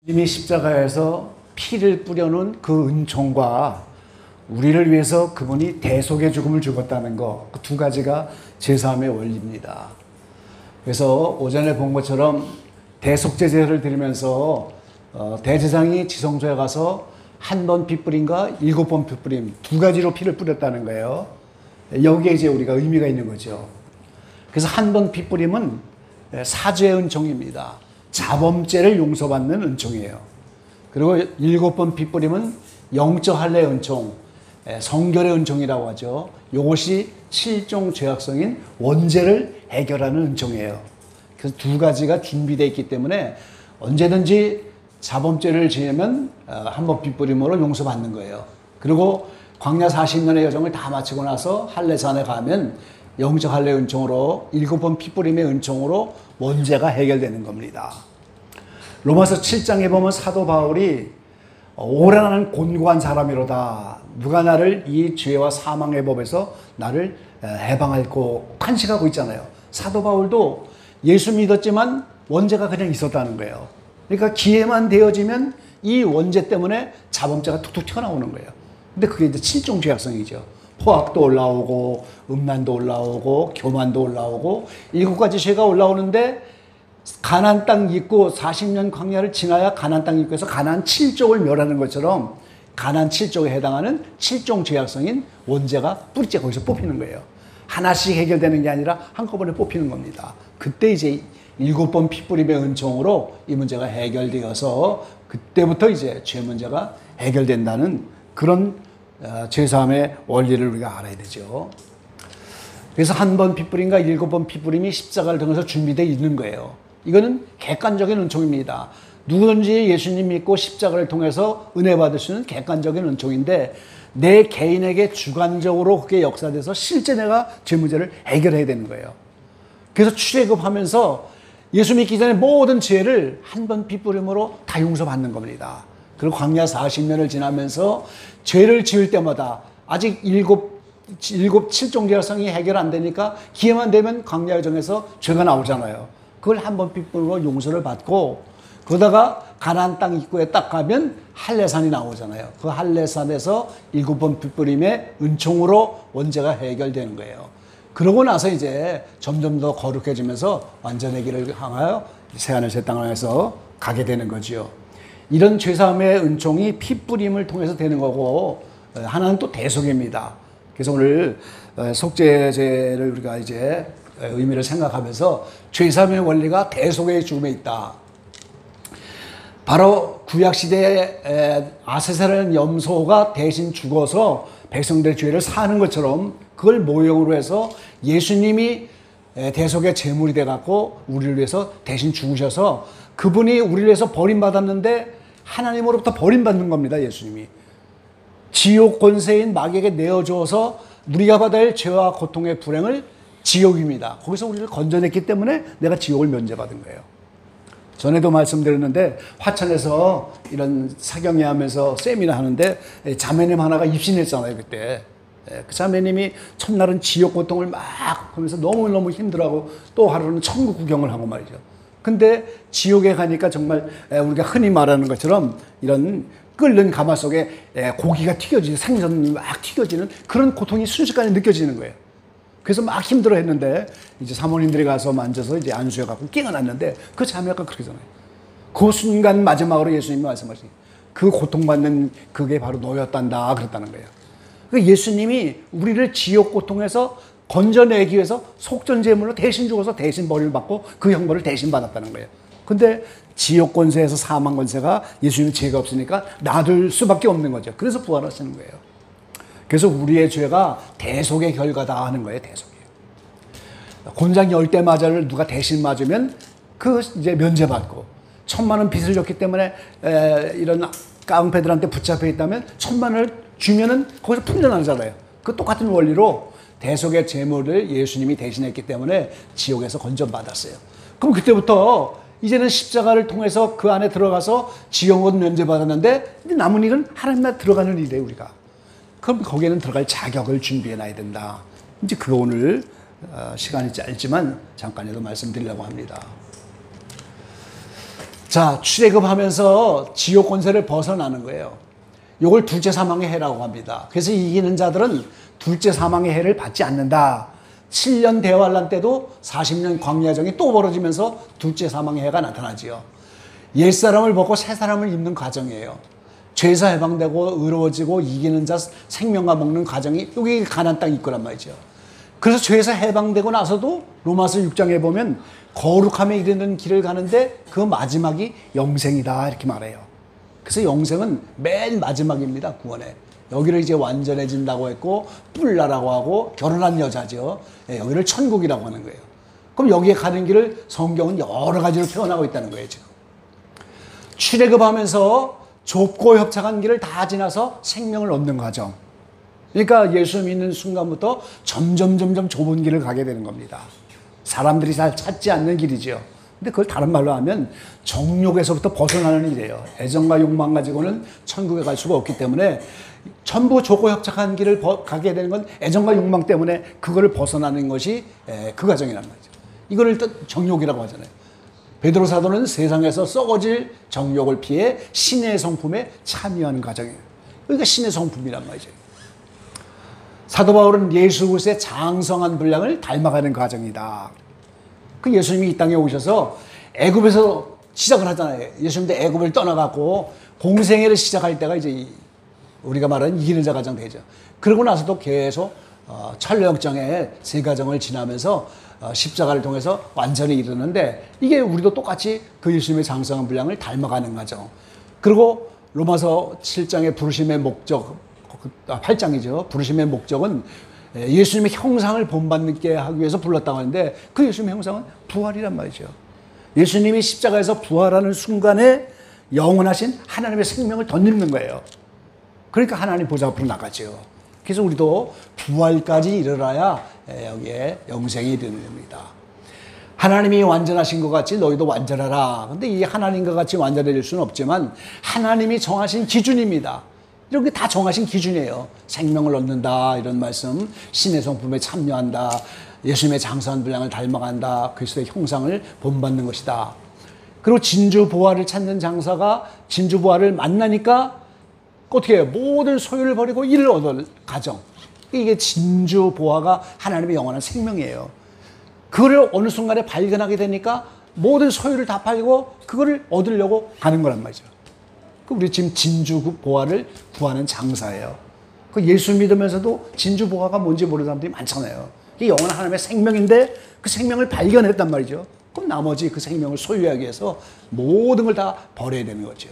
주님이 십자가에서 피를 뿌려놓은 그 은총과 우리를 위해서 그분이 대속의 죽음을 죽었다는 것, 그 두 가지가 제사함의 원리입니다. 그래서 오전에 본 것처럼 대속제제를 드리면서 대제사장이 지성소에 가서 한 번 피 뿌림과 7번 피 뿌림, 두 가지로 피를 뿌렸다는 거예요. 여기에 이제 우리가 의미가 있는 거죠. 그래서 한 번 피 뿌림은 사죄의 은총입니다. 자범죄를 용서받는 은총이에요. 그리고 7번 피 뿌림은 영적 할례의 은총, 성결의 은총이라고 하죠. 이것이 7종 죄악성인 원죄를 해결하는 은총이에요. 그래서 두 가지가 준비되어 있기 때문에 언제든지 자범죄를 지으면 한 번 피 뿌림으로 용서받는 거예요. 그리고 광야 40년의 여정을 다 마치고 나서 할례산에 가면 영적 할례의 은총으로 7번 피 뿌림의 은총으로 원죄가 해결되는 겁니다. 로마서 7장에 보면 사도 바울이 오라 나는 곤고한 사람이로다. 누가 나를 이 죄와 사망의 법에서 나를 해방할고 간식하고 있잖아요. 사도 바울도 예수 믿었지만 원죄가 그냥 있었다는 거예요. 그러니까 기회만 되어지면 이 원죄 때문에 자범죄가 툭툭 튀어나오는 거예요. 근데 그게 이제 7종 죄악성이죠. 포악도 올라오고 음란도 올라오고 교만도 올라오고 7가지 죄가 올라오는데 가나안 땅 입고 40년 광야를 지나야 가나안 땅 입고에서 가나안 7족을 멸하는 것처럼 가나안 7족에 해당하는 7종 죄악성인 원죄가 뿌리째 거기서 뽑히는 거예요. 하나씩 해결되는 게 아니라 한꺼번에 뽑히는 겁니다. 그때 이제 7번 피뿌림의 은총으로 이 문제가 해결되어서 그때부터 이제 죄 문제가 해결된다는 그런 죄사함의 원리를 우리가 알아야 되죠. 그래서 한 번 피뿌림과 7번 피뿌림이 십자가를 통해서 준비되어 있는 거예요. 이거는 객관적인 은총입니다. 누구든지 예수님 믿고 십자가를 통해서 은혜 받을 수 있는 객관적인 은총인데 내 개인에게 주관적으로 그게 역사돼서 실제 내가 죄 문제를 해결해야 되는 거예요. 그래서 출애굽하면서 예수 믿기 전에 모든 죄를 한 번 피뿌림으로 다 용서받는 겁니다. 그리고 광야 40년을 지나면서 죄를 지을 때마다 아직 7종 죄악성이 해결 안 되니까 기회만 되면 광야 여정에서 죄가 나오잖아요. 그걸 한 번 피뿌림으로 용서를 받고 그러다가 가나안 땅 입구에 딱 가면 할례산이 나오잖아요. 그 할례산에서 7번 피뿌림의 은총으로 원죄가 해결되는 거예요. 그러고 나서 이제 점점 더 거룩해지면서 완전의 길을 향하여 새하늘 새 땅을 향해서 가게 되는 거죠. 이런 죄사함의 은총이 피뿌림을 통해서 되는 거고 하나는 또 대속입니다. 그래서 오늘 속죄제를 우리가 이제 의미를 생각하면서 죄사함의 원리가 대속의 죽음에 있다. 바로 구약시대에 아세사라는 염소가 대신 죽어서 백성들의 죄를 사는 것처럼 그걸 모형으로 해서 예수님이 대속의 제물이 돼갖고 우리를 위해서 대신 죽으셔서 그분이 우리를 위해서 버림받았는데 하나님으로부터 버림받는 겁니다. 예수님이. 지옥 권세인 마귀에게 내어주어서 우리가 받아야 할 죄와 고통의 불행을 지옥입니다. 거기서 우리를 건져냈기 때문에 내가 지옥을 면제받은 거예요. 전에도 말씀드렸는데 화천에서 이런 사경회 하면서 세미나 하는데 자매님 하나가 입신했잖아요. 그때. 그 자매님이 첫날은 지옥 고통을 막 하면서 너무너무 힘들어하고 또 하루는 천국 구경을 하고 말이죠. 근데 지옥에 가니까 정말 우리가 흔히 말하는 것처럼 이런 끓는 가마 속에 고기가 튀겨지는 생선이 막 튀겨지는 그런 고통이 순식간에 느껴지는 거예요. 그래서 막 힘들어 했는데 이제 사모님들이 가서 만져서 이제 안수해 갖고 깨어났는데 그 자매가 그러잖아요. 그 순간 마지막으로 예수님이 말씀하신 그 고통받는 그게 바로 너였단다 그랬다는 거예요. 예수님이 우리를 지옥 고통에서 건져내기 위해서 속전제물로 대신 죽어서 대신 벌을 받고 그 형벌을 대신 받았다는 거예요. 근데 지옥 권세에서 사망 권세가 예수님이 죄가 없으니까 놔둘 수밖에 없는 거죠. 그래서 부활하시는 거예요. 그래서 우리의 죄가 대속의 결과다 하는 거예요. 대속이에요. 곤장 10대 맞아를 누가 대신 맞으면 그 이제 면제받고 1000만 원 빚을 졌기 때문에 이런 깡패들한테 붙잡혀 있다면 1000만 원을 주면은 거기서 풀려나잖아요. 그 똑같은 원리로 대속의 제물을 예수님이 대신했기 때문에 지옥에서 건져받았어요. 그럼 그때부터 이제는 십자가를 통해서 그 안에 들어가서 지옥은 면제받았는데 이제 남은 일은 하나님 나라에 들어가는 일이에요. 우리가. 그럼 거기에는 들어갈 자격을 준비해놔야 된다. 이제 그거 오늘 시간이 짧지만 잠깐이라도 말씀드리려고 합니다. 자, 출애굽하면서 지옥 권세를 벗어나는 거예요. 이걸 둘째 사망의 해라고 합니다. 그래서 이기는 자들은 둘째 사망의 해를 받지 않는다. 7년 대환란 때도 40년 광야정이 또 벌어지면서 둘째 사망의 해가 나타나지요. 옛사람을 벗고 새사람을 입는 과정이에요. 죄에서 해방되고 의로워지고 이기는 자 생명과 먹는 과정이 여기 가나안 땅이 있거란 말이죠. 그래서 죄에서 해방되고 나서도 로마서 6장에 보면 거룩함에 이르는 길을 가는데 그 마지막이 영생이다 이렇게 말해요. 그래서 영생은 맨 마지막입니다. 구원에. 여기를 이제 완전해진다고 했고 뿔나라고 하고 결혼한 여자죠. 여기를 천국이라고 하는 거예요. 그럼 여기에 가는 길을 성경은 여러 가지로 표현하고 있다는 거예요. 지금 출애굽하면서 좁고 협착한 길을 다 지나서 생명을 얻는 과정. 그러니까 예수 믿는 순간부터 점점 좁은 길을 가게 되는 겁니다. 사람들이 잘 찾지 않는 길이죠. 근데 그걸 다른 말로 하면 정욕에서부터 벗어나는 일이에요. 애정과 욕망 가지고는 천국에 갈 수가 없기 때문에 전부 좁고 협착한 길을 가게 되는 건 애정과 욕망 때문에 그거를 벗어나는 것이 그 과정이란 말이죠. 이거를 또 정욕이라고 하잖아요. 베드로 사도는 세상에서 썩어질 정욕을 피해 신의 성품에 참여하는 과정이에요. 그러니까 신의 성품이란 말이죠. 사도 바울은 예수 그리스도의 장성한 분량을 닮아가는 과정이다. 그 예수님이 이 땅에 오셔서 애굽에서 시작을 하잖아요. 예수님도 애굽을 떠나갖고 공생애를 시작할 때가 이제 우리가 말하는 이기는 자 과정 되죠. 그러고 나서도 계속 철령정의 세 과정을 지나면서 십자가를 통해서 완전히 이르는데 이게 우리도 똑같이 그 예수님의 장성한 분량을 닮아가는 과정. 그리고 로마서 7장의 부르심의 목적, 8장이죠. 부르심의 목적은 예수님의 형상을 본받게 하기 위해서 불렀다고 하는데 그 예수님의 형상은 부활이란 말이죠. 예수님이 십자가에서 부활하는 순간에 영원하신 하나님의 생명을 덧입는 거예요. 그러니까 하나님 보좌 앞으로 나가죠. 그래서 우리도 부활까지 이르러야 여기에 영생이 이르는 겁니다. 하나님이 완전하신 것 같이 너희도 완전하라. 근데 이 하나님과 같이 완전해질 수는 없지만 하나님이 정하신 기준입니다. 이런 게 다 정하신 기준이에요. 생명을 얻는다 이런 말씀, 신의 성품에 참여한다, 예수님의 장성한 분량을 닮아간다, 그리스도의 형상을 본받는 것이다. 그리고 진주 보화를 찾는 장사가 진주 보화를 만나니까 어떻게 해요? 모든 소유를 버리고 이를 얻을 가정. 이게 진주 보화가 하나님의 영원한 생명이에요. 그거를 어느 순간에 발견하게 되니까 모든 소유를 다 팔고 그거를 얻으려고 가는 거란 말이죠. 우리 지금 진주 보화를 구하는 장사예요. 그 예수 믿으면서도 진주 보화가 뭔지 모르는 사람들이 많잖아요. 이게 영원한 하나님의 생명인데 그 생명을 발견했단 말이죠. 그럼 나머지 그 생명을 소유하기 위해서 모든 걸 다 버려야 되는 거죠.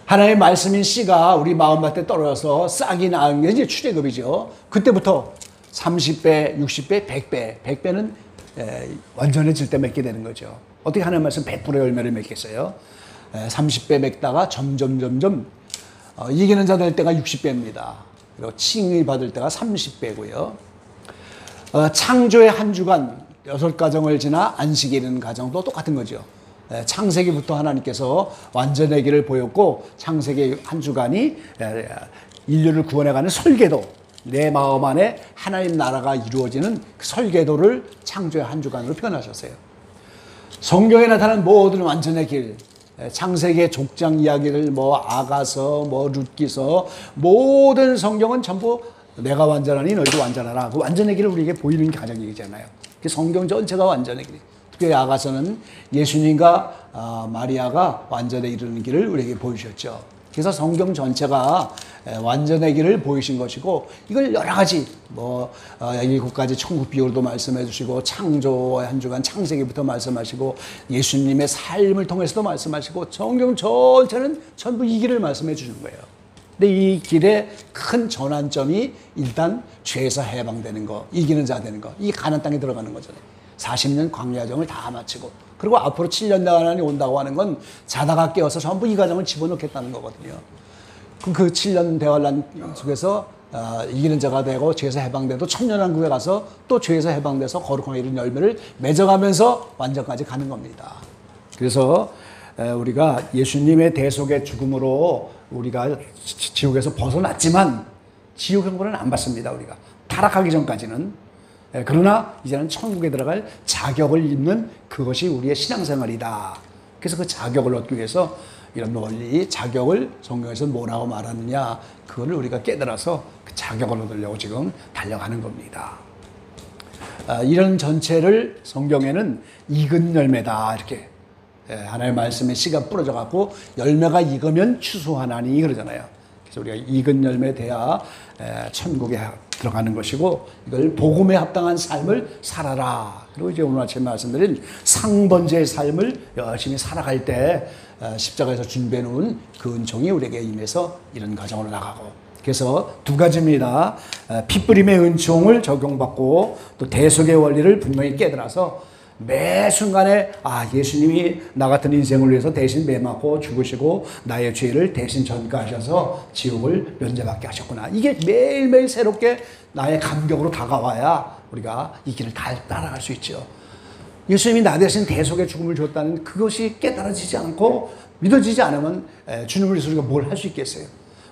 하나님의 말씀인 씨가 우리 마음밭에 떨어져서 싹이 나은 게 이제 출애굽이죠. 그때부터 30배, 60배, 100배. 100배는 완전해질 때 맺게 되는 거죠. 어떻게 하나님의 말씀 100%의 열매를 맺겠어요? 30배 맺다가 점점 이기는 자 될 때가 60배입니다. 그리고 칭의 받을 때가 30배고요. 창조의 한 주간 6가정을 지나 안식에 이르는 가정도 똑같은 거죠. 창세기부터 하나님께서 완전의 길을 보였고 창세기 한 주간이 인류를 구원해가는 설계도, 내 마음 안에 하나님 나라가 이루어지는 그 설계도를 창조의 한 주간으로 표현하셨어요. 성경에 나타난 모든 완전의 길, 창세기의 족장 이야기를 아가서, 룻기서, 모든 성경은 전부 내가 완전하니 너희도 완전하라. 그 완전의 길을 우리에게 보이는 가정이잖아요. 그 성경 전체가 완전의 길. 특히 아가서는 예수님과 마리아가 완전에 이르는 길을 우리에게 보여주셨죠. 그래서 성경 전체가 완전의 길을 보이신 것이고 이걸 여러 가지 7가지 천국 비유로도 말씀해 주시고 창조의 한 주간 창세기부터 말씀하시고 예수님의 삶을 통해서도 말씀하시고 성경 전체는 전부 이 길을 말씀해 주시는 거예요. 근데 이 길의 큰 전환점이 일단 죄에서 해방되는 거, 이기는 자 되는 거, 이 가나안 땅에 들어가는 거잖아요. 40년 광야정을 다 마치고 그리고 앞으로 7년 대환란이 온다고 하는 건 자다가 깨어서 전부 이 과정을 집어넣겠다는 거거든요. 그럼 그 7년 대환란 속에서 이기는 자가 되고 죄에서 해방돼도 천년왕국에 가서 또 죄에서 해방돼서 거룩함에 이른 열매를 맺어가면서 완전까지 가는 겁니다. 그래서 우리가 예수님의 대속의 죽음으로 우리가 지옥에서 벗어났지만 지옥 형벌은 안 받습니다. 우리가 타락하기 전까지는. 그러나 이제는 천국에 들어갈 자격을 입는 그것이 우리의 신앙생활이다. 그래서 그 자격을 얻기 위해서 이런 원리, 자격을 성경에서 뭐라고 말하느냐, 그걸 우리가 깨달아서 그 자격을 얻으려고 지금 달려가는 겁니다. 이런 전체를 성경에는 익은 열매다 이렇게 하나님의 말씀에 씨가 뿌려져 갖고 열매가 익으면 추수하나니 그러잖아요. 그래서 우리가 익은 열매 돼야 천국에 들어가는 것이고, 이걸 복음에 합당한 삶을 살아라. 그리고 이제 오늘 아침에 말씀드린 상번제의 삶을 열심히 살아갈 때 십자가에서 준비해 놓은 그 은총이 우리에게 임해서 이런 과정으로 나가고, 그래서 두 가지입니다. 핏부림의 은총을 적용받고 또 대속의 원리를 분명히 깨달아서 매 순간에 예수님이 나 같은 인생을 위해서 대신 매 맞고 죽으시고 나의 죄를 대신 전가하셔서 지옥을 면제받게 하셨구나. 이게 매일매일 새롭게 나의 감격으로 다가와야 우리가 이 길을 따라갈 수 있죠. 예수님이 나 대신 대속의 죽음을 줬다는 그것이 깨달아지지 않고 믿어지지 않으면 주님을 위해서 우리가 뭘 할 수 있겠어요.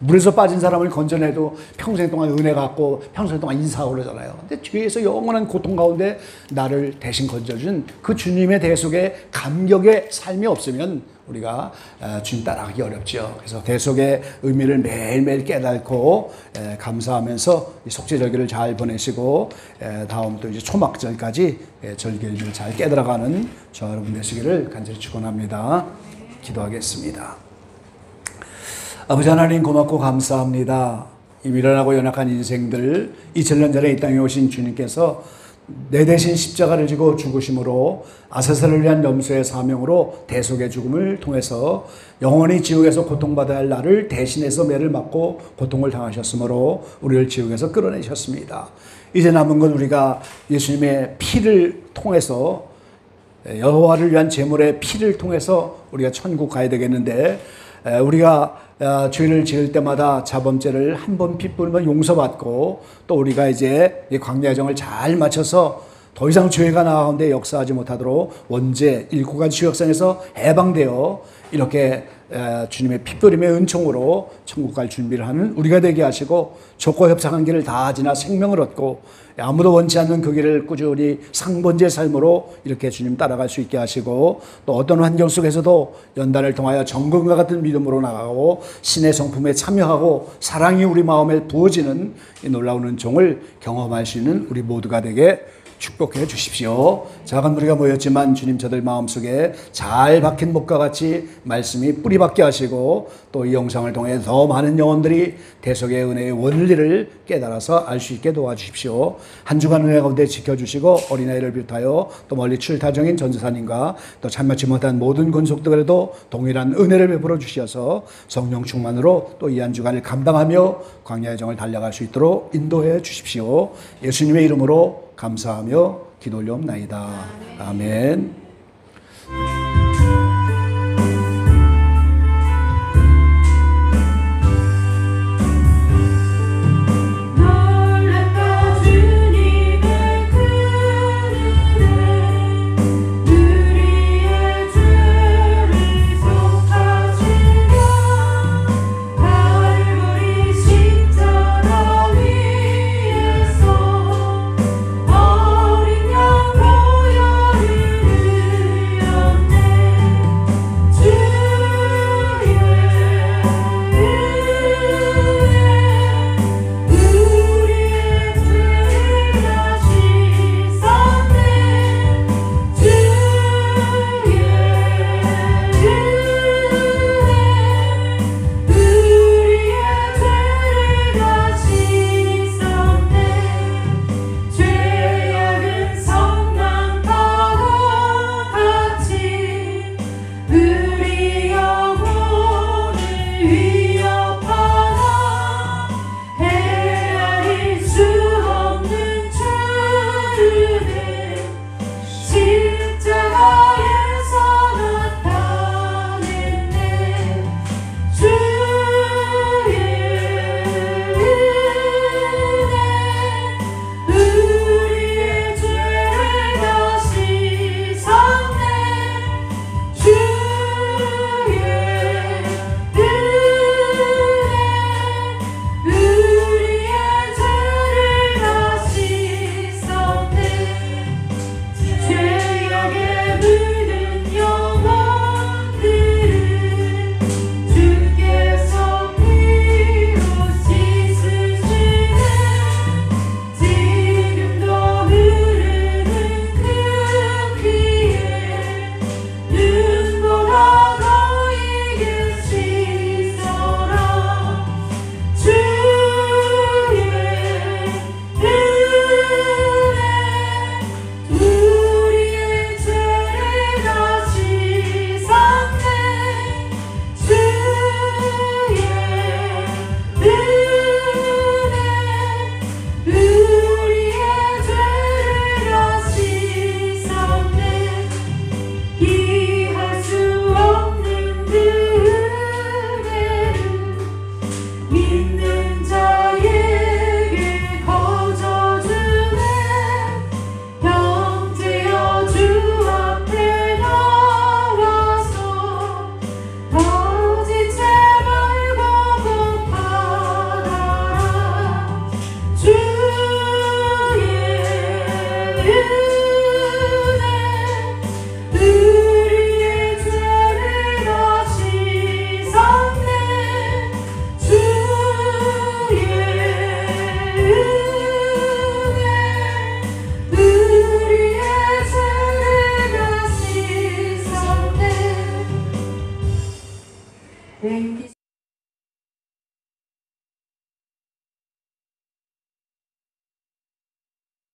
물에서 빠진 사람을 건져내도 평생 동안 은혜 갖고 평생 동안 인사하고 그러잖아요. 근데 죄에서 영원한 고통 가운데 나를 대신 건져준 그 주님의 대속의 감격의 삶이 없으면 우리가 주님 따라가기 어렵죠. 그래서 대속의 의미를 매일매일 깨닫고 감사하면서 속죄절기를 잘 보내시고 다음 또 이제 초막절까지 절기를 잘 깨달아가는 저 여러분 되시기를 간절히 축원합니다. 기도하겠습니다. 아버지 하나님 고맙고 감사합니다. 이 미련하고 연약한 인생들 2000년 전에 이 땅에 오신 주님께서 내 대신 십자가를 지고 죽으심으로 아세사를 위한 염소의 사명으로 대속의 죽음을 통해서 영원히 지옥에서 고통받아야 할 나를 대신해서 매를 맞고 고통을 당하셨으므로 우리를 지옥에서 끌어내셨습니다. 이제 남은 건 우리가 예수님의 피를 통해서, 여호와를 위한 제물의 피를 통해서 우리가 천국 가야 되겠는데, 우리가 죄를 지을 때마다 자범죄를 한 번 피 뿌리면 용서받고, 또 우리가 이제 이 광야의 정을 잘 맞춰서 더 이상 죄가 나 가운데 역사하지 못하도록 원죄 7가지 죄악성에서 해방되어 이렇게 주님의 핏부림의 은총으로 천국 갈 준비를 하는 우리가 되게 하시고, 적과 협상한 길을 다 지나 생명을 얻고 아무도 원치 않는 그 길을 꾸준히 상번제의 삶으로 이렇게 주님 따라갈 수 있게 하시고, 또 어떤 환경 속에서도 연단을 통하여 정금과 같은 믿음으로 나가고 신의 성품에 참여하고 사랑이 우리 마음에 부어지는 이 놀라운 은총을 경험할 수 있는 우리 모두가 되게 축복해 주십시오. 작은 무리가 모였지만 주님 저들 마음속에 잘 박힌 목과 같이 말씀이 뿌리 박게 하시고, 또 이 영상을 통해 더 많은 영혼들이 대속의 은혜의 원리를 깨달아서 알 수 있게 도와주십시오. 한 주간 은혜 가운데 지켜주시고 어린아이를 비롯하여 또 멀리 출타중인 전도사님과 또 참여치 못한 모든 권속들에도 동일한 은혜를 베풀어 주셔서 성령 충만으로 또 이 한 주간을 감당하며 광야의 정을 달려갈 수 있도록 인도해 주십시오. 예수님의 이름으로 감사하며 기도 올려옵나이다. 아멘.